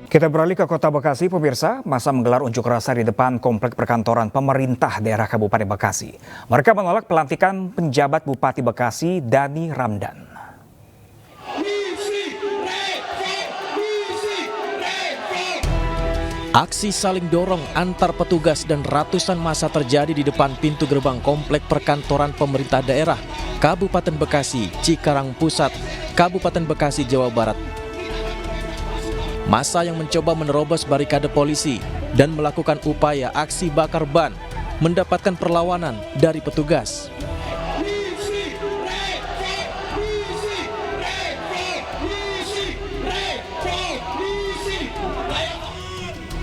Kita beralih ke Kota Bekasi, pemirsa. Massa menggelar unjuk rasa di depan komplek perkantoran pemerintah daerah Kabupaten Bekasi. Mereka menolak pelantikan penjabat Bupati Bekasi, Dani Ramdan. Aksi saling dorong antar petugas dan ratusan massa terjadi di depan pintu gerbang komplek perkantoran pemerintah daerah Kabupaten Bekasi, Cikarang Pusat, Kabupaten Bekasi, Jawa Barat. Massa yang mencoba menerobos barikade polisi dan melakukan upaya aksi bakar ban mendapatkan perlawanan dari petugas.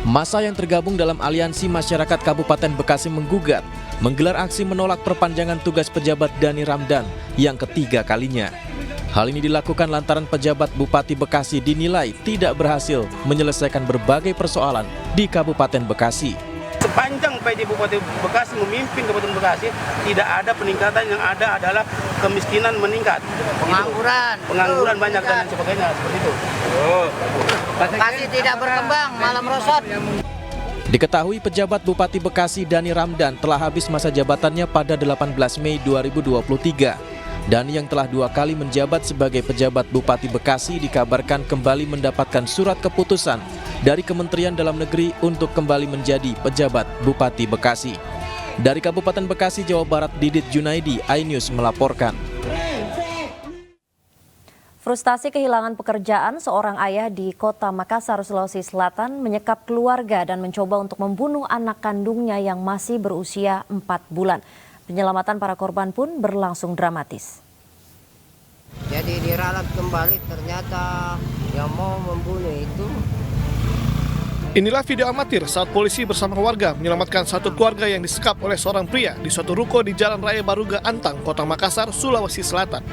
Massa yang tergabung dalam Aliansi Masyarakat Kabupaten Bekasi menggugat, menggelar aksi menolak perpanjangan tugas pejabat Dani Ramdan yang ketiga kalinya. Hal ini dilakukan lantaran pejabat Bupati Bekasi dinilai tidak berhasil menyelesaikan berbagai persoalan di Kabupaten Bekasi. Sepanjang PJ Bupati Bekasi memimpin Kabupaten Bekasi, tidak ada peningkatan, yang ada adalah kemiskinan meningkat. Pengangguran banyak dan sebagainya, seperti itu. Bekasi tidak berkembang, malah merosot. Diketahui pejabat Bupati Bekasi Dani Ramdan telah habis masa jabatannya pada 18 Mei 2023. Dani yang telah 2 kali menjabat sebagai pejabat Bupati Bekasi dikabarkan kembali mendapatkan surat keputusan dari Kementerian Dalam Negeri untuk kembali menjadi pejabat Bupati Bekasi. Dari Kabupaten Bekasi, Jawa Barat, Didit Junaidi, iNews melaporkan. Frustasi kehilangan pekerjaan, seorang ayah di Kota Makassar, Sulawesi Selatan menyekap keluarga dan mencoba untuk membunuh anak kandungnya yang masih berusia 4 bulan. Penyelamatan para korban pun berlangsung dramatis. Jadi diralat kembali, ternyata yang mau membunuh itu. Inilah video amatir saat polisi bersama warga menyelamatkan satu keluarga yang disekap oleh seorang pria di suatu ruko di Jalan Raya Baruga Antang, Kota Makassar, Sulawesi Selatan.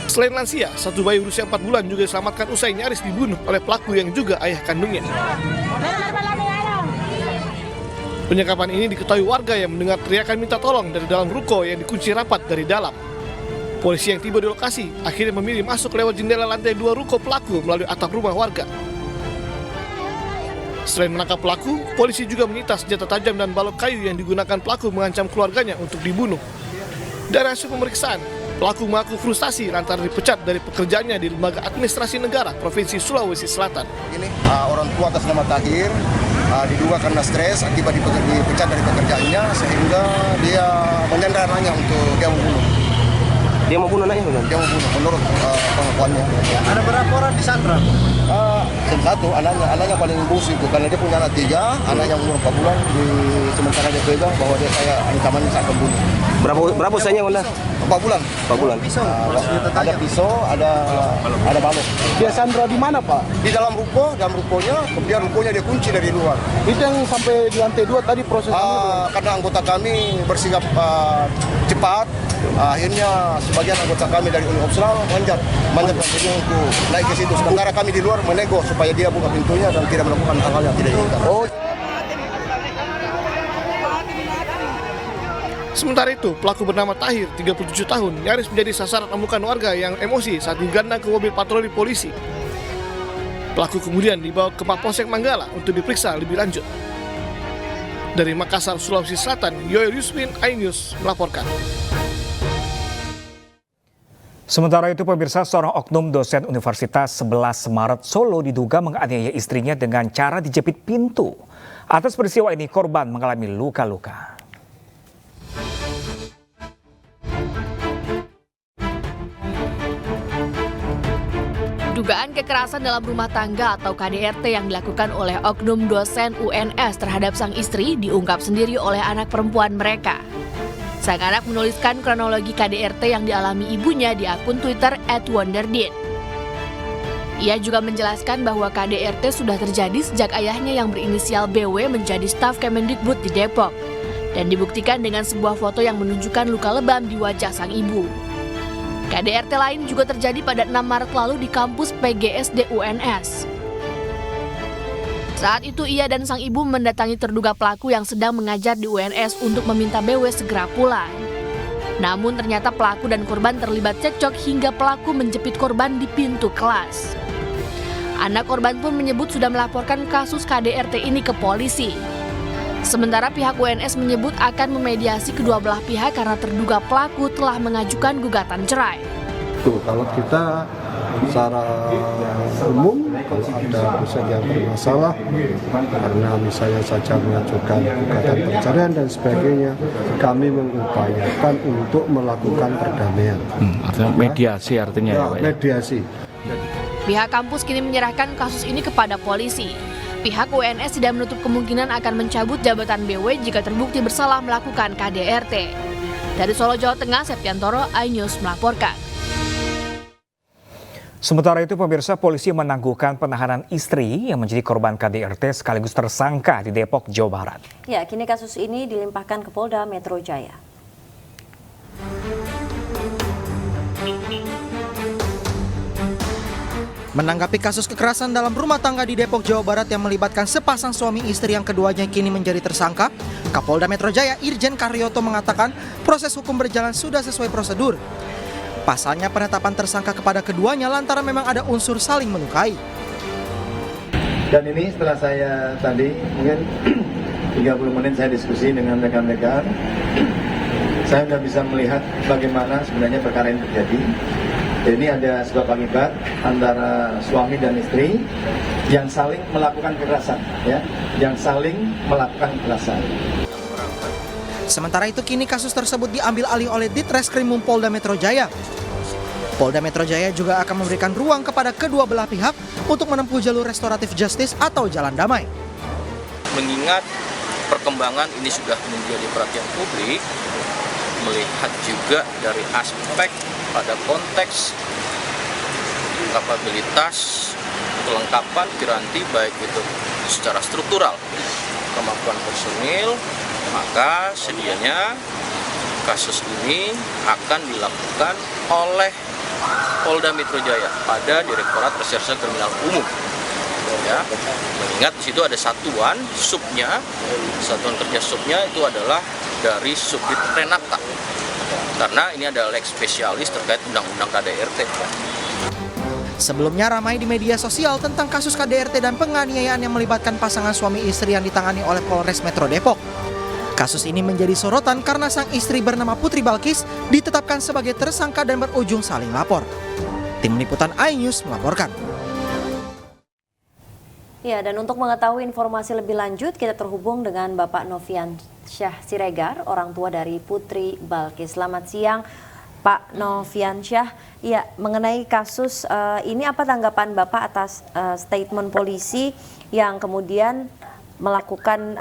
Selain lansia, satu bayi berusia 4 bulan juga diselamatkan usai nyaris dibunuh oleh pelaku yang juga ayah kandungnya. Penyekapan ini diketahui warga yang mendengar teriakan minta tolong dari dalam ruko yang dikunci rapat dari dalam. Polisi yang tiba di lokasi akhirnya memilih masuk lewat jendela lantai 2 ruko pelaku melalui atap rumah warga. Selain menangkap pelaku, polisi juga menyita senjata tajam dan balok kayu yang digunakan pelaku mengancam keluarganya untuk dibunuh. Dari hasil pemeriksaan, pelaku mengaku frustasi lantaran dipecat dari pekerjaannya di Lembaga Administrasi Negara Provinsi Sulawesi Selatan. Orang tua atas nama Tahir diduga karena stres akibat dipecat dari pekerjaannya sehingga dia menyandra anaknya untuk dia membunuh. Dia mau bunuh anaknya, bukan? Dia membunuh menurut pengakuannya. Ada berapa orang disandra? Satu, anaknya paling busuk itu karena dia punya anak 3, anak yang umur 4 bulan, sementara dia pegang bahwa dia saya ancamannya saya akan bunuh. Berapa usianya, Bunda? 4 bulan. 4 bulan. Ada pisau, ada balok. Dia sandra di mana, Pak? Di dalam rukonya, kemudian rukonya dia kunci dari luar. Itu yang sampai di lantai 2 tadi proses Karena anggota kami bersikap cepat, akhirnya sebagian anggota kami dari unit opsional manjat untuk naik ke situ. Sementara kami di luar menego supaya dia buka pintunya dan tidak melakukan hal-hal yang tidak diinginkan. Sementara itu, pelaku bernama Tahir, 37 tahun, nyaris menjadi sasaran amukan warga yang emosi saat digandang ke mobil patroli polisi. Pelaku kemudian dibawa ke Mapolsek Manggala untuk diperiksa lebih lanjut. Dari Makassar, Sulawesi Selatan, Yoel Yusmin, iNews melaporkan. Sementara itu, pemirsa, seorang oknum dosen Universitas 11 Maret Solo diduga menganiaya istrinya dengan cara dijepit pintu. Atas peristiwa ini, korban mengalami luka-luka. Dugaan kekerasan dalam rumah tangga atau KDRT yang dilakukan oleh oknum dosen UNS terhadap sang istri diungkap sendiri oleh anak perempuan mereka. Sang anak menuliskan kronologi KDRT yang dialami ibunya di akun Twitter @wonderdin. Ia juga menjelaskan bahwa KDRT sudah terjadi sejak ayahnya yang berinisial BW menjadi staf Kemendikbud di Depok dan dibuktikan dengan sebuah foto yang menunjukkan luka lebam di wajah sang ibu. KDRT lain juga terjadi pada 6 Maret lalu di kampus PGSD UNS. Saat itu ia dan sang ibu mendatangi terduga pelaku yang sedang mengajar di UNS untuk meminta BW segera pulang. Namun ternyata pelaku dan korban terlibat cekcok hingga pelaku menjepit korban di pintu kelas. Anak korban pun menyebut sudah melaporkan kasus KDRT ini ke polisi. Sementara pihak UNS menyebut akan memediasi kedua belah pihak karena terduga pelaku telah mengajukan gugatan cerai. Kalau kita secara umum kalau ada perusahaan yang bermasalah karena misalnya saja mengajukan gugatan perceraian dan sebagainya, kami mengupayakan untuk melakukan perdamaian. Artinya mediasi artinya ya, Pak? Mediasi. Pihak kampus kini menyerahkan kasus ini kepada polisi. Pihak UNS tidak menutup kemungkinan akan mencabut jabatan BW jika terbukti bersalah melakukan KDRT. Dari Solo, Jawa Tengah, Septiantoro, iNews melaporkan. Sementara itu pemirsa, polisi menangguhkan penahanan istri yang menjadi korban KDRT sekaligus tersangka di Depok, Jawa Barat. Ya, kini kasus ini dilimpahkan ke Polda Metro Jaya. Menanggapi kasus kekerasan dalam rumah tangga di Depok, Jawa Barat yang melibatkan sepasang suami istri yang keduanya kini menjadi tersangka, Kapolda Metro Jaya Irjen Karyoto mengatakan proses hukum berjalan sudah sesuai prosedur. Pasalnya penetapan tersangka kepada keduanya lantaran memang ada unsur saling melukai. Dan ini setelah saya tadi mungkin 30 menit saya diskusi dengan rekan-rekan, saya sudah bisa melihat bagaimana sebenarnya perkara ini terjadi. Jadi ini ada sebab akibat antara suami dan istri yang saling melakukan kekerasan, ya, yang saling melakukan kekerasan. Sementara itu kini kasus tersebut diambil alih oleh Ditreskrimum Polda Metro Jaya. Polda Metro Jaya juga akan memberikan ruang kepada kedua belah pihak untuk menempuh jalur restoratif justice atau jalan damai. Mengingat perkembangan ini sudah menjadi perhatian publik, melihat juga dari aspek pada konteks kapabilitas, kelengkapan piranti baik itu secara struktural, kemampuan personil, maka sedianya kasus ini akan dilakukan oleh Polda Metro Jaya pada Direktorat Reserse Kriminal Umum. Ya, mengingat di situ ada satuan subnya, satuan kerja subnya itu adalah dari Subdit Renata. Karena ini adalah lex spesialis terkait undang-undang KDRT. Sebelumnya ramai di media sosial tentang kasus KDRT dan penganiayaan yang melibatkan pasangan suami istri yang ditangani oleh Polres Metro Depok. Kasus ini menjadi sorotan karena sang istri bernama Putri Balkis ditetapkan sebagai tersangka dan berujung saling lapor. Tim Liputan iNews melaporkan. Ya, dan untuk mengetahui informasi lebih lanjut, kita terhubung dengan Bapak Novian Syah Siregar, orang tua dari Putri Balkis. Selamat siang, Pak Novian Syah. Ya, mengenai kasus ini apa tanggapan Bapak atas statement polisi yang kemudian melakukan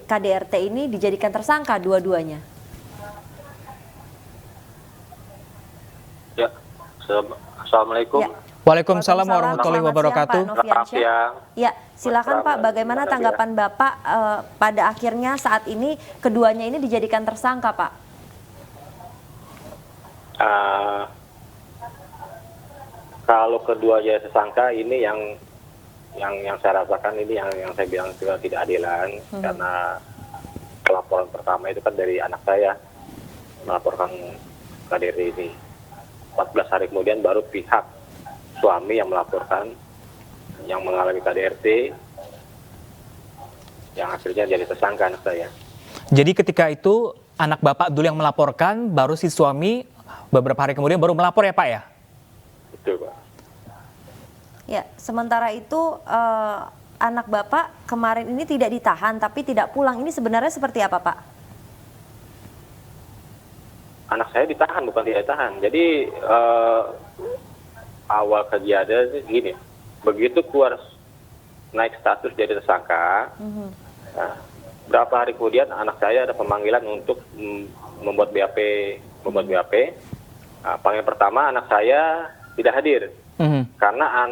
KDRT ini dijadikan tersangka dua-duanya? Ya, Assalamualaikum. Ya. Waalaikumsalam warahmatullahi wabarakatuh. Ya, silakan Pak, bagaimana tanggapan Bapak pada akhirnya saat ini keduanya ini dijadikan tersangka, Pak? Kalau keduanya tersangka ini yang saya rasakan ini yang saya bilang juga tidak adilan, karena pelaporan pertama itu kan dari anak saya melaporkan KDRT ini. 14 hari kemudian baru pihak suami yang melaporkan yang mengalami KDRT yang akhirnya jadi tersangka anak saya. Jadi ketika itu anak Bapak dulu yang melaporkan, baru si suami beberapa hari kemudian baru melapor ya Pak ya? Betul Pak. Ya, sementara itu anak Bapak kemarin ini tidak ditahan tapi tidak pulang. Ini sebenarnya seperti apa Pak? Anak saya ditahan, bukan tidak ditahan. Jadi awal kejadian gini, begitu keluar naik status jadi tersangka, nah, berapa hari kemudian anak saya ada pemanggilan untuk membuat BAP. Nah, panggilan pertama anak saya tidak hadir karena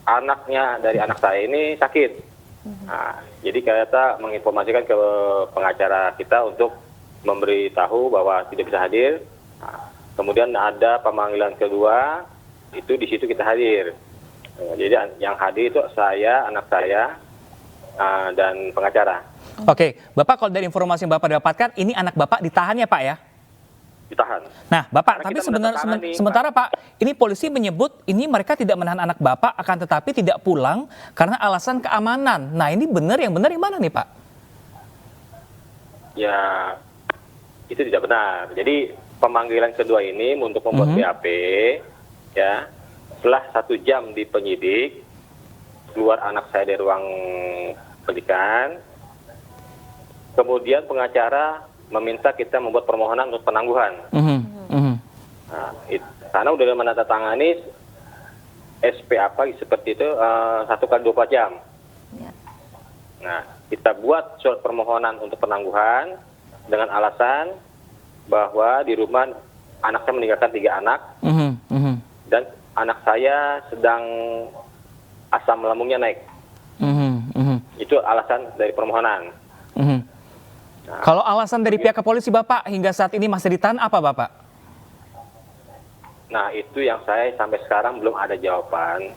anaknya dari anak saya ini sakit. Nah, jadi kita menginformasikan ke pengacara kita untuk memberitahu bahwa tidak bisa hadir. Nah, kemudian ada pemanggilan kedua, itu di situ kita hadir. Jadi yang hadir itu saya, anak saya, dan pengacara. Oke, Bapak kalau dari informasi yang Bapak dapatkan, ini anak Bapak ditahan ya Pak ya? ditahan. Nah, Bapak, Karena tapi kita menandatangani, sementara Pak, ini polisi menyebut ini mereka tidak menahan anak Bapak, akan tetapi tidak pulang karena alasan keamanan. Nah, ini benar yang mana nih Pak? Ya, itu tidak benar. Jadi pemanggilan kedua ini untuk membuat BAP, ya, setelah 1 jam di penyidik, keluar anak saya dari ruang pendidikan, kemudian pengacara meminta kita membuat permohonan untuk penangguhan. Nah, karena udah menandatangani SP apa seperti itu 1 kali 24 jam. Nah, kita buat surat permohonan untuk penangguhan dengan alasan bahwa di rumah anak saya meninggalkan 3 anak dan anak saya sedang asam lambungnya naik. Itu alasan dari permohonan. Nah, kalau alasan dari pihak kepolisi Bapak hingga saat ini masih ditahan apa Bapak? Nah, itu yang saya sampai sekarang belum ada jawaban.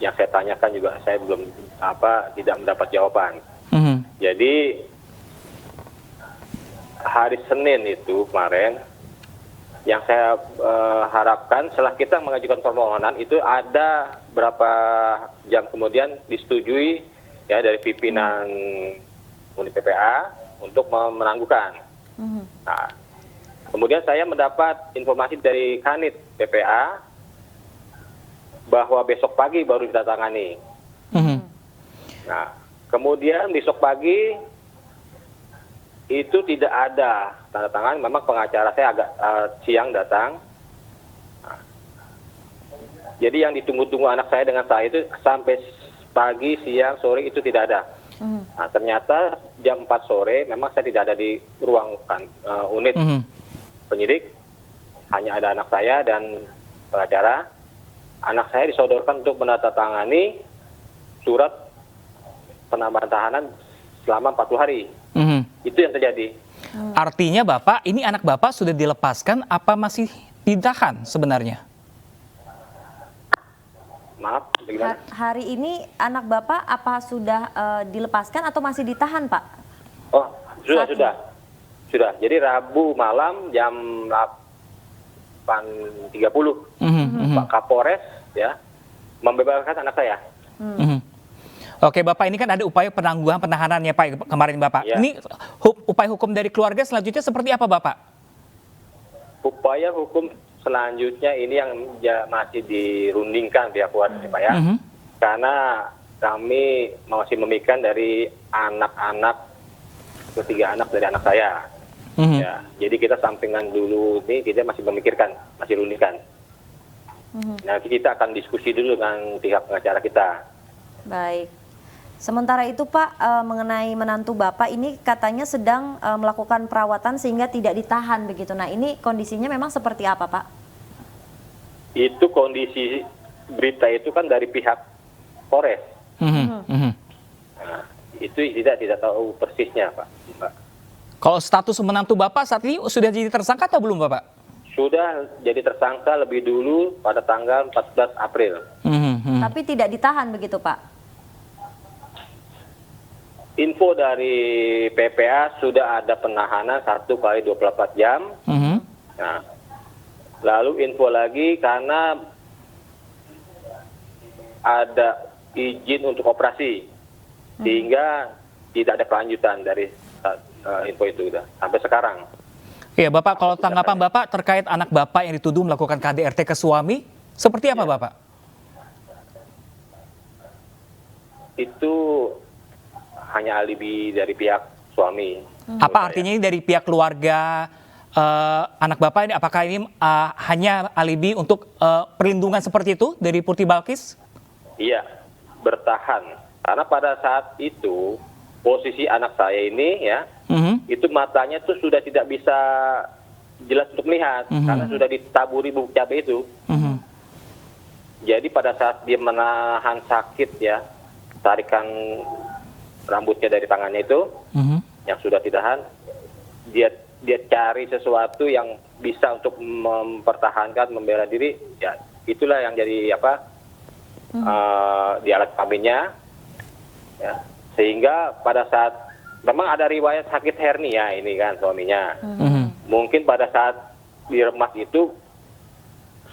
Yang saya tanyakan juga saya belum tidak mendapat jawaban. Jadi hari Senin itu kemarin yang saya harapkan setelah kita mengajukan permohonan itu ada berapa jam kemudian disetujui ya dari pimpinan unit PPA untuk menangguhkan. Nah, kemudian saya mendapat informasi dari Kanit PPA bahwa besok pagi baru ditandatangani. Nah, kemudian besok pagi itu tidak ada tanda tangan. Memang pengacara saya agak siang datang. Nah, jadi yang ditunggu-tunggu anak saya dengan saya itu sampai pagi, siang, sore itu tidak ada. Nah, ternyata jam 4 sore memang saya tidak ada di ruang unit penyidik, hanya ada anak saya dan pengacara. Anak saya disodorkan untuk menandatangani surat penambahan tahanan selama 40 hari. Itu yang terjadi. Artinya Bapak, ini anak Bapak sudah dilepaskan apa masih ditahan sebenarnya? Maaf, bagaimana? Hari ini anak Bapak apa sudah dilepaskan atau masih ditahan, Pak? Oh, sudah. Jadi Rabu malam jam 8.30 Pak Kapolres ya membebaskan anak saya. Oke Bapak, ini kan ada upaya penangguhan penahanannya Pak kemarin Bapak. Ya. Ini upaya hukum dari keluarga selanjutnya seperti apa Bapak? Upaya hukum selanjutnya ini yang masih dirundingkan pihak keluarga Pak ya. Karena kami masih memikirkan dari anak-anak, 3 anak dari anak saya. Ya, jadi kita sampingan dulu ini kita masih memikirkan, masih rundingkan. Nanti kita akan diskusi dulu dengan pihak pengacara kita. Baik. Sementara itu Pak, mengenai menantu Bapak ini katanya sedang melakukan perawatan sehingga tidak ditahan begitu. Nah ini kondisinya memang seperti apa Pak? Itu kondisi berita itu kan dari pihak Polres. Nah, itu tidak tahu persisnya Pak. Kalau status menantu Bapak saat ini sudah jadi tersangka atau belum Bapak? Sudah jadi tersangka lebih dulu pada tanggal 14 April. Tapi tidak ditahan begitu Pak? Info dari PPA sudah ada penahanan 1 kali 24 jam. Nah, lalu info lagi karena ada izin untuk operasi, sehingga tidak ada kelanjutan dari info itu udah sampai sekarang. Iya Bapak, kalau tanggapan Bapak terkait anak Bapak yang dituduh melakukan KDRT ke suami, seperti apa Bapak? Itu hanya alibi dari pihak suami. Apa artinya ini dari pihak keluarga anak Bapak ini? Apakah ini hanya alibi untuk perlindungan seperti itu dari Putri Balkis? Iya, bertahan. Karena pada saat itu posisi anak saya ini ya, itu matanya tuh sudah tidak bisa jelas untuk melihat karena sudah ditaburi bubuk cabai itu. Jadi pada saat dia menahan sakit ya, tarikan rambutnya dari tangannya itu yang sudah ditahan, dia cari sesuatu yang bisa untuk mempertahankan, membela diri, ya itulah yang jadi di alat kelaminnya, ya, sehingga pada saat memang ada riwayat sakit hernia ini kan suaminya, mungkin pada saat diremas itu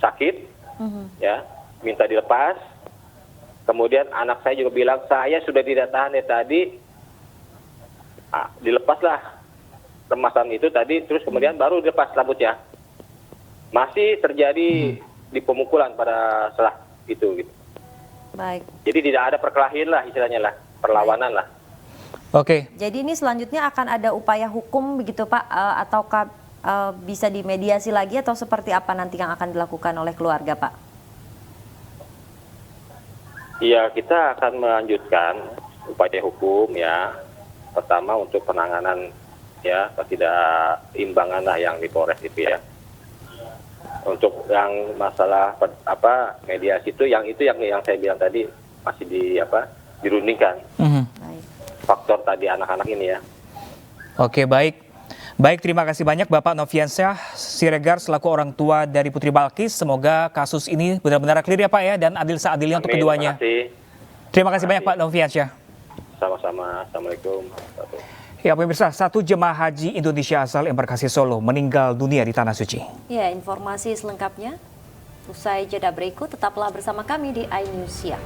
sakit, ya, minta dilepas. Kemudian anak saya juga bilang, saya sudah tidak tahan ya tadi, dilepaslah remasan itu tadi, terus kemudian baru dilepas rambutnya. Masih terjadi di pemukulan pada setelah itu, gitu. Baik. Jadi tidak ada perkelahian lah istilahnya lah, perlawanan lah. Oke. Jadi ini selanjutnya akan ada upaya hukum begitu Pak, ataukah bisa dimediasi lagi atau seperti apa nanti yang akan dilakukan oleh keluarga Pak? Iya, kita akan melanjutkan upaya hukum ya. Pertama untuk penanganan ya ketidakimbangan lah yang di Polres itu ya. Untuk yang masalah mediasi itu yang saya bilang tadi masih dirundingkan. Faktor tadi anak-anak ini ya. Oke, baik. Baik, terima kasih banyak Bapak Noviansyah Siregar selaku orang tua dari Putri Balkis. Semoga kasus ini benar-benar clear ya Pak ya, dan adil seadilnya untuk keduanya. Terima kasih banyak Pak Noviansyah. Sama-sama. Assalamualaikum. Ya pemirsa, 1 jemaah haji Indonesia asal embarkasi Solo meninggal dunia di Tanah Suci. Ya, informasi selengkapnya usai jeda berikut, tetaplah bersama kami di iNews Siang.